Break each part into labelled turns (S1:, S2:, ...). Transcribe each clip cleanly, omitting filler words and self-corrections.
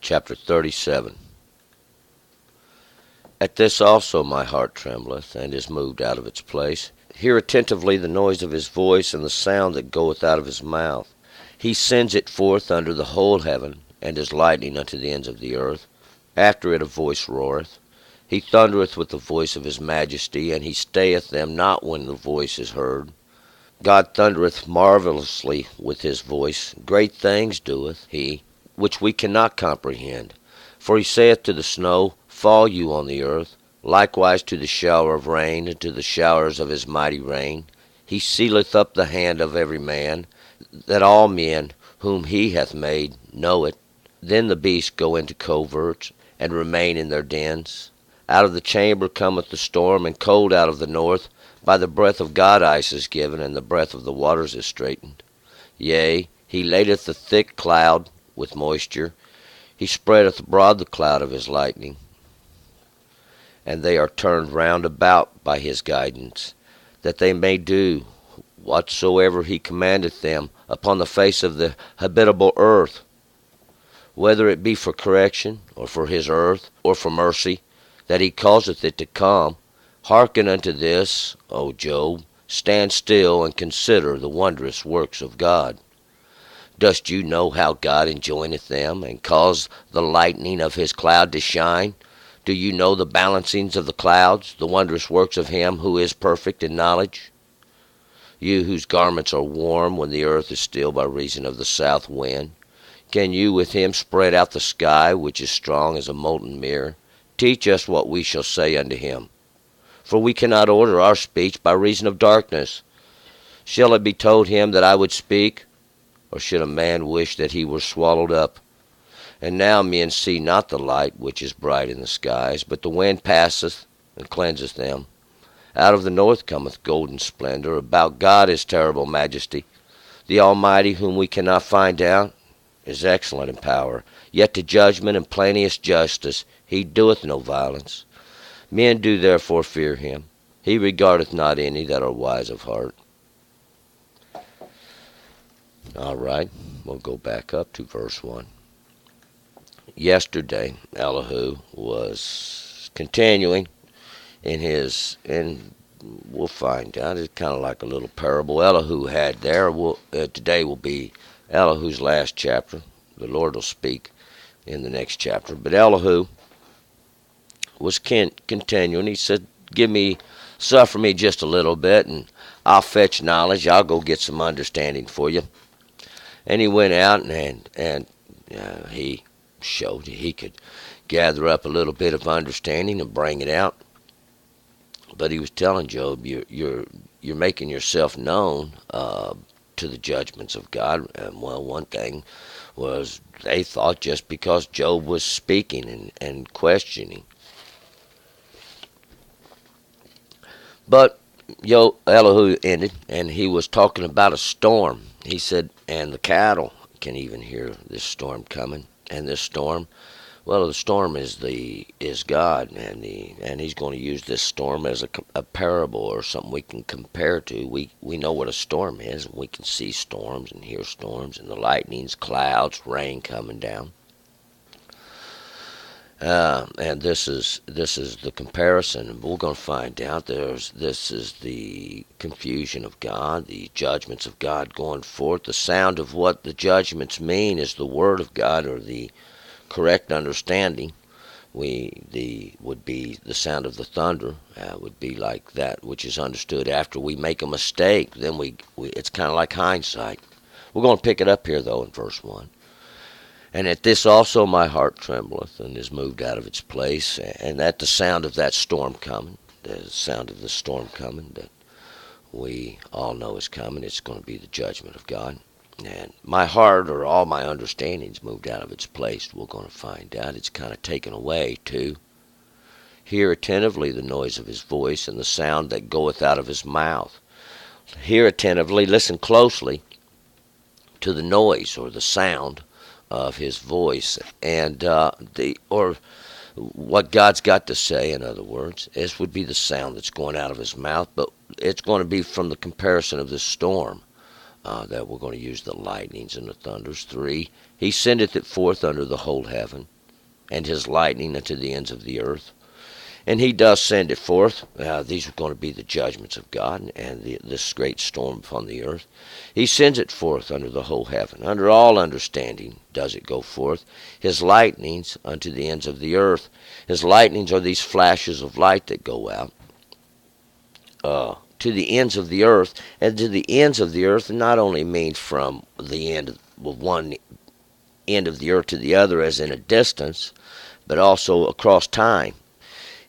S1: Chapter 37. At this also my heart trembleth, and is moved out of its place. Hear attentively the noise of his voice, and the sound that goeth out of his mouth. He sends it forth under the whole heaven, and is lightning unto the ends of the earth. After it a voice roareth. He thundereth with the voice of his majesty, and he stayeth them not when the voice is heard. God thundereth marvellously with his voice. Great things doeth he, which we cannot comprehend. For he saith to the snow, Fall you on the earth, likewise to the shower of rain, and to the showers of his mighty rain. He sealeth up the hand of every man, that all men whom he hath made know it. Then the beasts go into coverts, and remain in their dens. Out of the chamber cometh the storm, and cold out of the north. By the breath of God ice is given, and the breath of the waters is straitened. Yea, he ladeth the thick cloud with moisture. He spreadeth abroad the cloud of his lightning. And they are turned round about by his guidance, that they may do whatsoever he commandeth them upon the face of the habitable earth, whether it be for correction, or for his earth, or for mercy, that he causeth it to come. Hearken unto this, O Job. Stand still, and consider the wondrous works of God. Dost you know how God enjoineth them, and caused the lightning of his cloud to shine? Do you know the balancings of the clouds, the wondrous works of him who is perfect in knowledge? You whose garments are warm when the earth is still by reason of the south wind, can you with him spread out the sky, which is strong as a molten mirror? Teach us what we shall say unto him. For we cannot order our speech by reason of darkness. Shall it be told him that I would speak? Or should a man wish that he were swallowed up? And now men see not the light which is bright in the skies, but the wind passeth and cleanseth them. Out of the north cometh golden splendor. About God is terrible majesty. The Almighty, whom we cannot find out, is excellent in power, yet to judgment and plenteous justice. He doeth no violence. Men do therefore fear him. He regardeth not any that are wise of heart. All right, we'll go back up to verse 1. Yesterday, Elihu was continuing and we'll find out. It's kind of like a little parable Elihu had there. Today will be Elihu's last chapter. The Lord will speak in the next chapter. But Elihu was continuing. He said, suffer me just a little bit, and I'll fetch knowledge. I'll go get some understanding for you. And he went out and he showed he could gather up a little bit of understanding and bring it out. But he was telling Job, you're making yourself known to the judgments of God. And well, one thing was they thought just because Job was speaking and questioning. But Elihu ended, and he was talking about a storm. He said, and the cattle can even hear this storm coming. And this storm, well, the storm is God, and he's going to use this storm as a parable or something we can compare to. We know what a storm is, and we can see storms and hear storms, and the lightnings, clouds, rain coming down. And this is the comparison. We're going to find out this is the confusion of God, the judgments of God going forth. The sound of what the judgments mean is the word of God, or the correct understanding. Would be the sound of the thunder. Would be like that which is understood after we make a mistake. Then it's kind of like hindsight. We're going to pick it up here though in verse 1. And at this also my heart trembleth, and is moved out of its place. And at the sound of that storm coming, the sound of the storm coming that we all know is coming, it's going to be the judgment of God. And my heart, or all my understanding's moved out of its place. We're going to find out. It's kind of taken away too. Hear attentively the noise of his voice, and the sound that goeth out of his mouth. Hear attentively, listen closely to the noise or the sound of his voice, and what God's got to say. In other words, this would be the sound that's going out of his mouth, but it's going to be from the comparison of this storm that we're going to use the lightnings and the thunders. 3, he sendeth it forth under the whole heaven. and his lightning unto the ends of the earth. And he does send it forth. These are going to be the judgments of God and this great storm upon the earth. He sends it forth under the whole heaven. Under all understanding does it go forth. His lightnings unto the ends of the earth. His lightnings are these flashes of light that go out to the ends of the earth. And to the ends of the earth not only means from the end of one end of the earth to the other as in a distance, but also across time.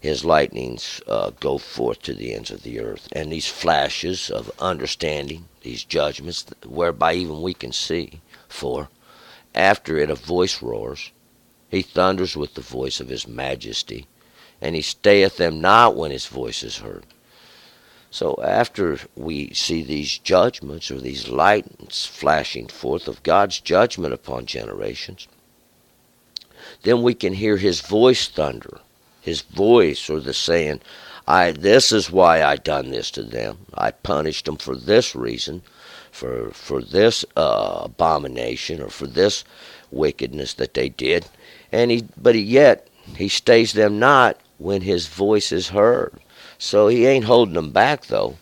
S1: His lightnings go forth to the ends of the earth. And these flashes of understanding, these judgments, whereby even we can see, for after it a voice roars, he thunders with the voice of his majesty, and he stayeth them not when his voice is heard. So after we see these judgments, or these lightnings flashing forth of God's judgment upon generations, then we can hear his voice thunder. His voice, or the saying, this is why I done this to them. I punished them for this reason, for this abomination, or for this wickedness that they did. But yet he stays them not when his voice is heard. So he ain't holding them back, though.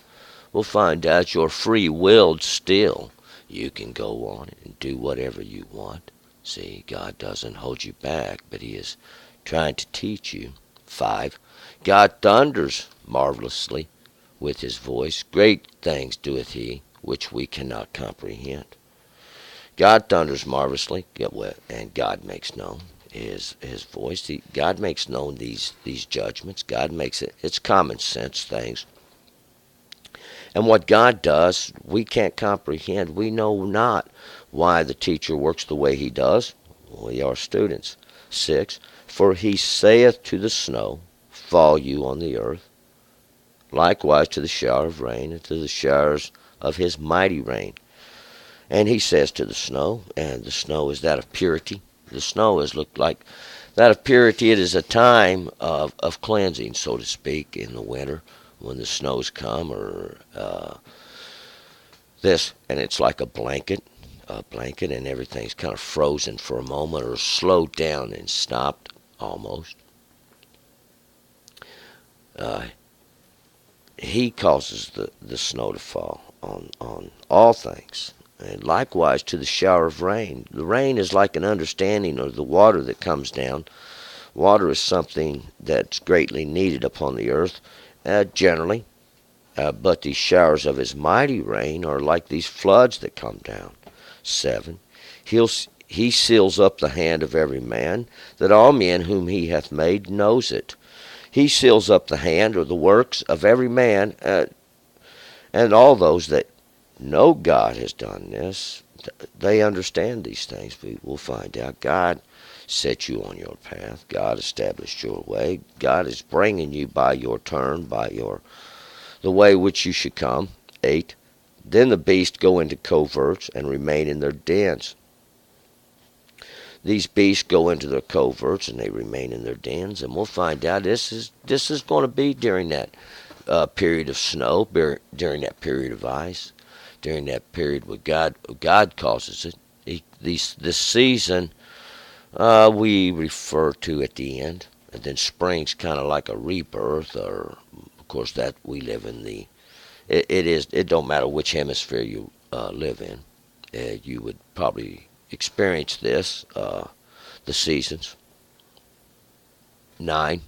S1: We'll find out you're free-willed still. You can go on and do whatever you want. See, God doesn't hold you back, but he is trying to teach you. 5. God thunders marvelously with his voice. Great things doeth he, which we cannot comprehend. God thunders marvelously, and God makes known his voice. God makes known these judgments. God makes it. It's common sense things. And what God does, we can't comprehend. We know not why the teacher works the way he does. We are students. 6. For he saith to the snow, fall you on the earth, likewise to the shower of rain, and to the showers of his mighty rain. And he says to the snow, and the snow is that of purity. The snow is looked like that of purity. It is a time of cleansing, so to speak, in the winter when the snows come, or this, and it's like a blanket, and everything's kind of frozen for a moment, or slowed down and stopped almost. He causes the snow to fall on all things. And likewise to the shower of rain. The rain is like an understanding of the water that comes down. Water is something that's greatly needed upon the earth, generally. But these showers of his mighty rain are like these floods that come down. 7. He seals up the hand of every man, that all men whom he hath made knows it. He seals up the hand, or the works of every man, and all those that know God has done this. They understand these things. We will find out. God set you on your path. God established your way. God is bringing you by your turn, by the way which you should come. 8. Then the beasts go into coverts and remain in their dens. These beasts go into their coverts and they remain in their dens, and we'll find out this is going to be during that period of snow, during that period of ice, during that period where God causes it. This season we refer to at the end, and then spring's kind of like a rebirth, or of course that we live in the. It don't matter which hemisphere you live in, you would probably experience this, the seasons. 9.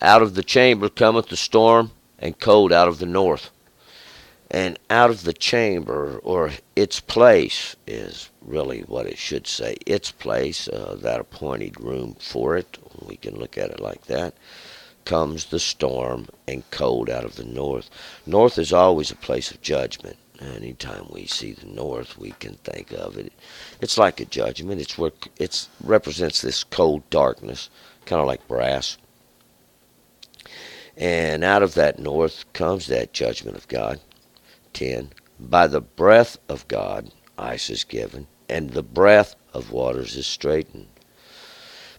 S1: Out of the chamber cometh the storm, and cold out of the north. And out of the chamber, or its place, is really what it should say. Its place, that appointed room for it, we can look at it like that, comes the storm and cold out of the north. North is always a place of judgment. Anytime we see the north, we can think of it. It's like a judgment. It represents this cold darkness, kind of like brass. And out of that north comes that judgment of God. 10. By the breath of God, ice is given, and the breath of waters is straightened.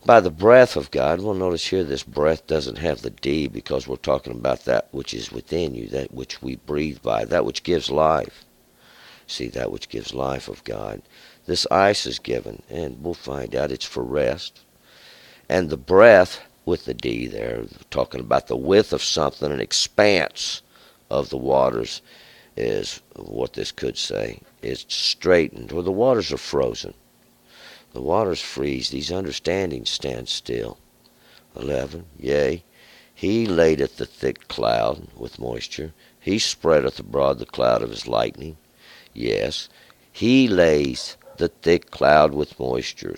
S1: By the breath of God, well, notice here this breath doesn't have the D, because we're talking about that which is within you, that which we breathe by, that which gives life. See, that which gives life of God. This ice is given, and we'll find out it's for rest. And the breadth, with the D there, talking about the width of something, an expanse of the waters, is what this could say. It's straightened, or the waters are frozen. The waters freeze, these understandings stand still. 11. Yea, he ladeth the thick cloud with moisture. He spreadeth abroad the cloud of his lightning. Yes, he lays the thick cloud with moisture.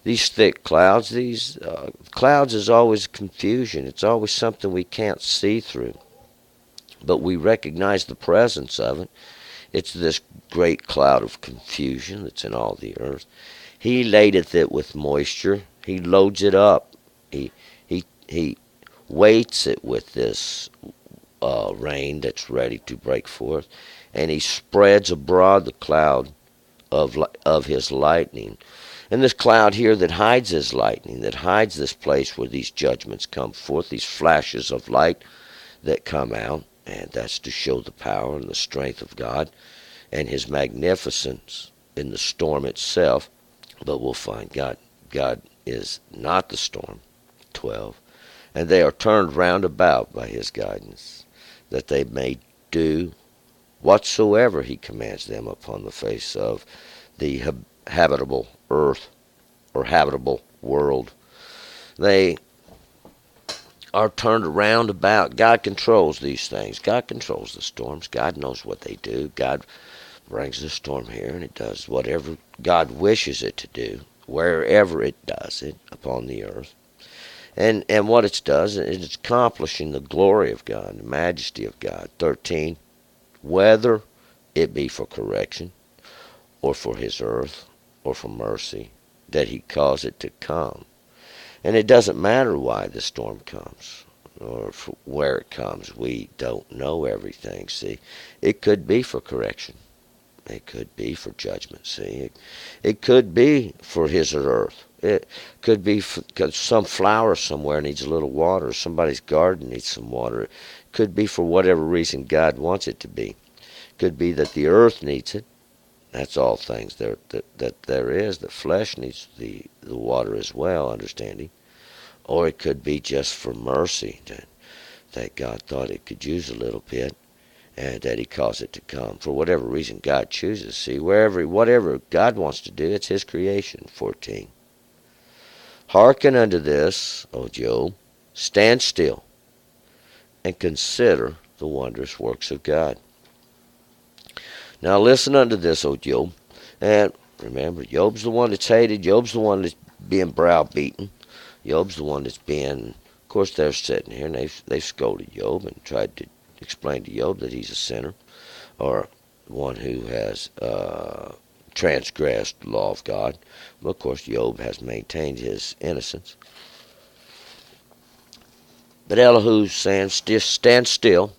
S1: These thick clouds, these clouds is always confusion. It's always something we can't see through. But we recognize the presence of it. It's this great cloud of confusion that's in all the earth. He ladeth it with moisture. He loads it up. He weights it with this rain that's ready to break forth, and he spreads abroad the cloud of his lightning. And this cloud here that hides his lightning, that hides this place where these judgments come forth, these flashes of light that come out, and that's to show the power and the strength of God and his magnificence in the storm itself. But we'll find God is not the storm. 12. And they are turned round about by his guidance, that they may do whatsoever he commands them upon the face of the habitable earth or habitable world. They are turned around about. God controls these things. God controls the storms. God knows what they do. God brings the storm here, and it does whatever God wishes it to do, wherever it does it upon the earth. And what it does is it's accomplishing the glory of God, the majesty of God. 13, whether it be for correction, or for his earth, or for mercy, that he cause it to come. And it doesn't matter why the storm comes, or where it comes. We don't know everything, see. It could be for correction. It could be for judgment, see. It could be for his earth. It could be because some flower somewhere needs a little water. Somebody's garden needs some water. It could be for whatever reason God wants it to be. It could be that the earth needs it. That's all things that there is. The flesh needs the water as well, understanding. Or it could be just for mercy, that God thought it could use a little bit, and that he caused it to come. For whatever reason God chooses. See, whatever God wants to do, it's his creation. 14. Hearken unto this, O Job, stand still, and consider the wondrous works of God. Now listen unto this, O Job. And remember, Job's the one that's hated. Job's the one that's being browbeaten. Job's the one that's being, of course, they're sitting here, and they've scolded Job and tried to explain to Job that he's a sinner, or one who has transgressed the law of God. But of course, Job has maintained his innocence. But Elihu's saying, stand still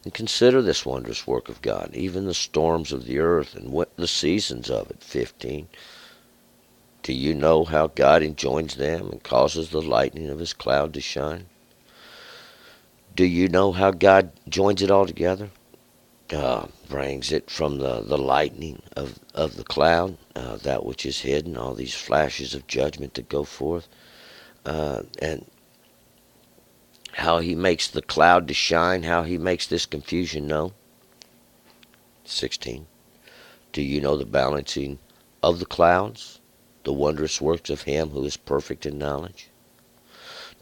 S1: and consider this wondrous work of God, even the storms of the earth and what the seasons of it. 15. Do you know how God enjoins them and causes the lightning of his cloud to shine? Do you know how God joins it all together? Brings it from the lightning of the cloud, that which is hidden, all these flashes of judgment that go forth, and how he makes the cloud to shine, how he makes this confusion known. 16. Do you know the balancing of the clouds, the wondrous works of him who is perfect in knowledge?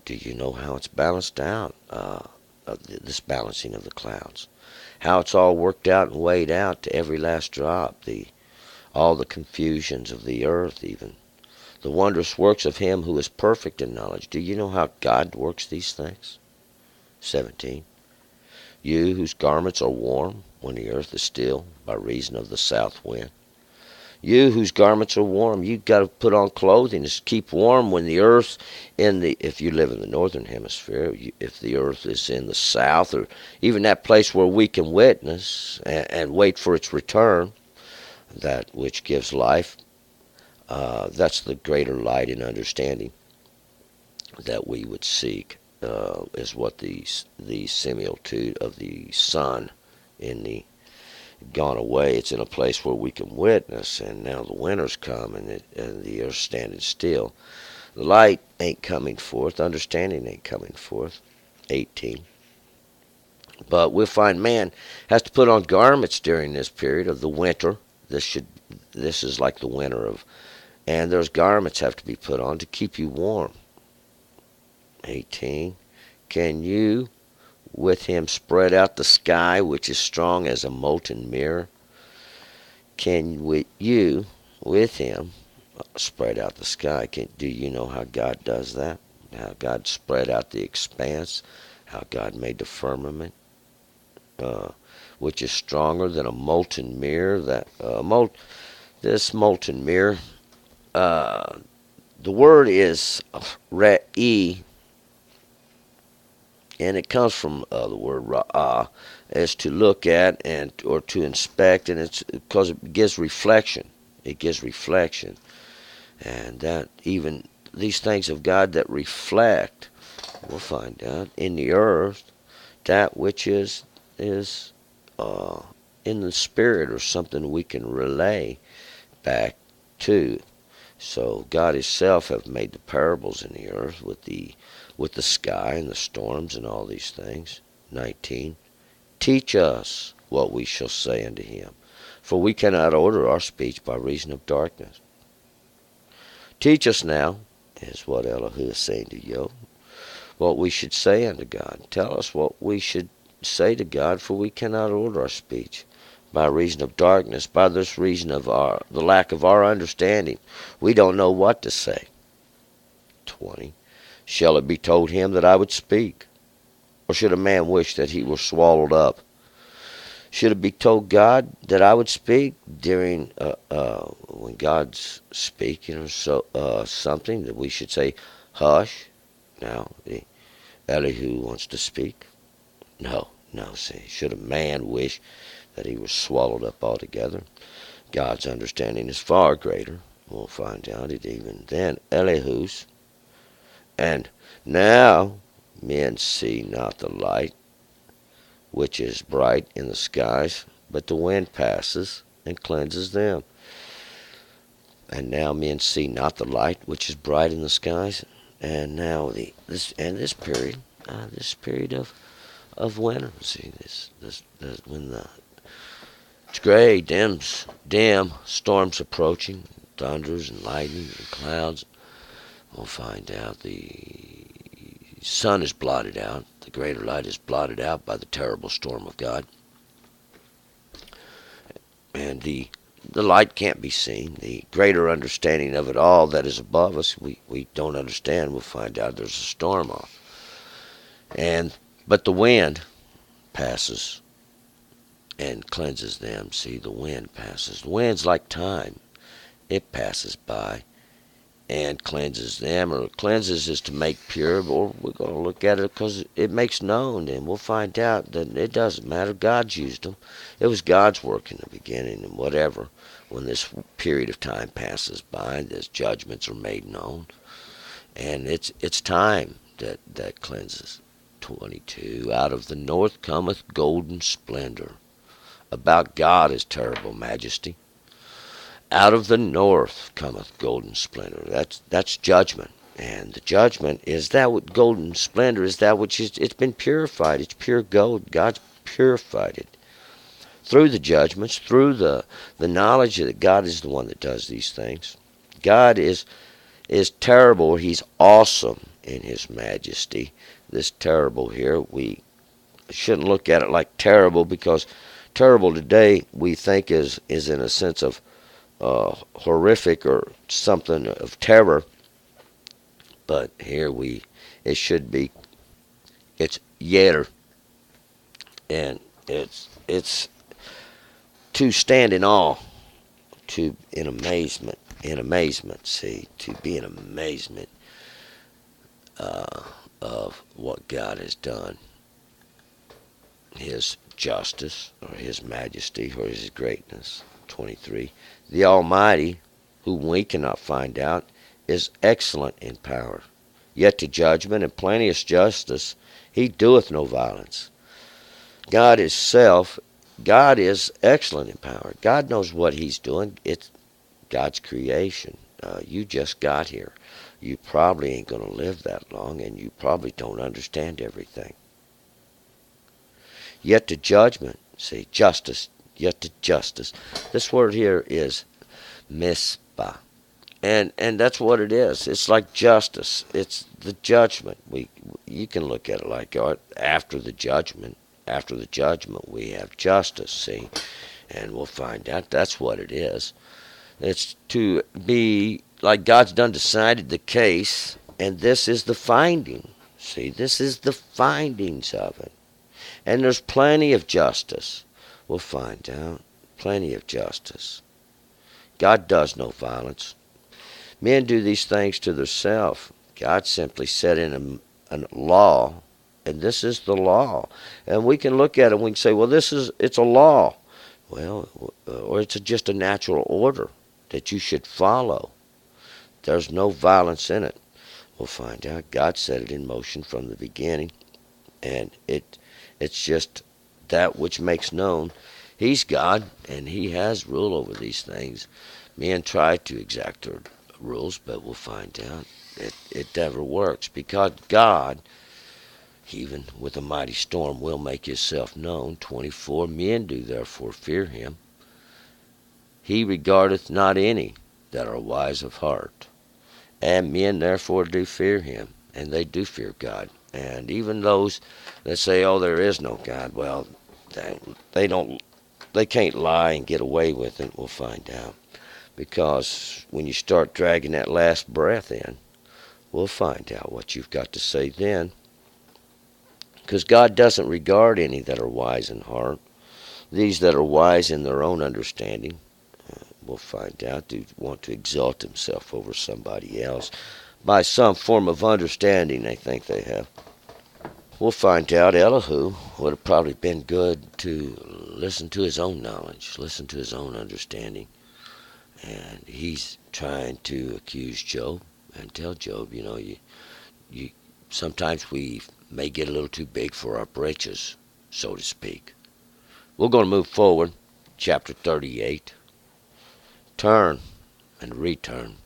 S1: Do you know how it's balanced out, this balancing of the clouds? How it's all worked out and weighed out to every last drop, all the confusions of the earth even. The wondrous works of him who is perfect in knowledge. Do you know how God works these things? 17. You whose garments are warm when the earth is still by reason of the south wind. You whose garments are warm, you've got to put on clothing to keep warm when the earth if you live in the northern hemisphere, if the earth is in the south, or even that place where we can witness and wait for its return, that which gives life, that's the greater light and understanding that we would seek, is what the similitude of the sun in the gone away. It's in a place where we can witness, and now the winter's come, and the earth's standing still. The light ain't coming forth. Understanding ain't coming forth. 18. But we'll find man has to put on garments during this period of the winter. This is like the winter of, and those garments have to be put on to keep you warm. 18. Can you with him spread out the sky, which is strong as a molten mirror? Can you with him spread out the sky? Do you know how God does that? How God spread out the expanse? How God made the firmament? Which is stronger than a molten mirror. This molten mirror, the word is re'i, and it comes from the word ra'ah, is to look at and or to inspect, and it's because it gives reflection. It gives reflection, and that even these things of God that reflect, we'll find out in the earth, that which is uh, in the spirit, or something we can relay back to. So God Himself have made the parables in the earth with the sky and the storms and all these things. 19. Teach us what we shall say unto him, for we cannot order our speech by reason of darkness. Teach us now, is what Elihu is saying to Job, what we should say unto God. Tell us what we should say to God, for we cannot order our speech by reason of darkness, by this reason of the lack of our understanding. We don't know what to say. 20. Shall it be told him that I would speak? Or should a man wish that he were swallowed up? Should it be told God that I would speak during when God's speaking, or something that we should say, hush? Now, Elihu wants to speak. No. See, should a man wish that he was swallowed up altogether? God's understanding is far greater. We'll find out it even then. Elihu's. And now men see not the light, which is bright in the skies, but the wind passes and cleanses them. And now men see not the light, which is bright in the skies. And now this period, of winter. See this when it's gray, dim, storms approaching, thunders and lightning and clouds. We'll find out the sun is blotted out. The greater light is blotted out by the terrible storm of God. And the light can't be seen. The greater understanding of it all that is above us, we don't understand. We'll find out there's a storm off. But the wind passes and cleanses them. See, the wind passes. The wind's like time. It passes by and cleanses them, or cleanses is to make pure, or we're going to look at it because it makes known, and we'll find out that it doesn't matter. God's used them. It was God's work in the beginning, and whatever, when this period of time passes by, these judgments are made known, and it's time that cleanses. 22, out of the north cometh golden splendor. About God is terrible majesty. Out of the north cometh golden splendor. That's judgment. And the judgment is that what golden splendor is, that which it's been purified. It's pure gold. God's purified it. Through the judgments, through the knowledge that God is the one that does these things. God is terrible. He's awesome in His majesty. This terrible here, we shouldn't look at it like terrible, because terrible today we think is in a sense of horrific or something of terror. But here it should be, it's yeter, and it's to stand in awe, in amazement, see, to be in amazement of what God has done, His justice, or His majesty, or His greatness. 23. The Almighty, whom we cannot find out, is excellent in power. Yet to judgment and plenteous justice He doeth no violence. God is excellent in power. God knows what He's doing. It's God's creation. You just got here. You probably ain't going to live that long, and you probably don't understand everything. Yet to judgment, see, justice, yet to justice. This word here is mispah. And that's what it is. It's like justice. It's the judgment. You can look at it like after the judgment. After the judgment, we have justice. See, and we'll find out that's what it is. It's to be like God's done decided the case, and this is the finding. See, this is the findings of it. And there's plenty of justice. We'll find out. Plenty of justice. God does no violence. Men do these things to themselves. God simply set in a law, and this is the law. And we can look at it and we can say, well, it's a law. Well, or it's just a natural order that you should follow. There's no violence in it. We'll find out. God set it in motion from the beginning, and it's just that which makes known He's God, and He has rule over these things. Men try to exact their rules, but we'll find out it never works, because God, even with a mighty storm, will make Himself known. 24, men do therefore fear Him. He regardeth not any that are wise of heart. And men therefore do fear Him, and they do fear God. And even those that say, oh, there is no God, well, they can't lie and get away with it. We'll find out. Because when you start dragging that last breath in, we'll find out what you've got to say then. Because God doesn't regard any that are wise in heart. These that are wise in their own understanding, we'll find out, do want to exalt himself over somebody else. By some form of understanding they think they have. We'll find out Elihu would have probably been good to listen to his own knowledge, listen to his own understanding. And he's trying to accuse Job and tell Job, you sometimes we may get a little too big for our britches, so to speak. We're going to move forward, chapter 38. Turn and return.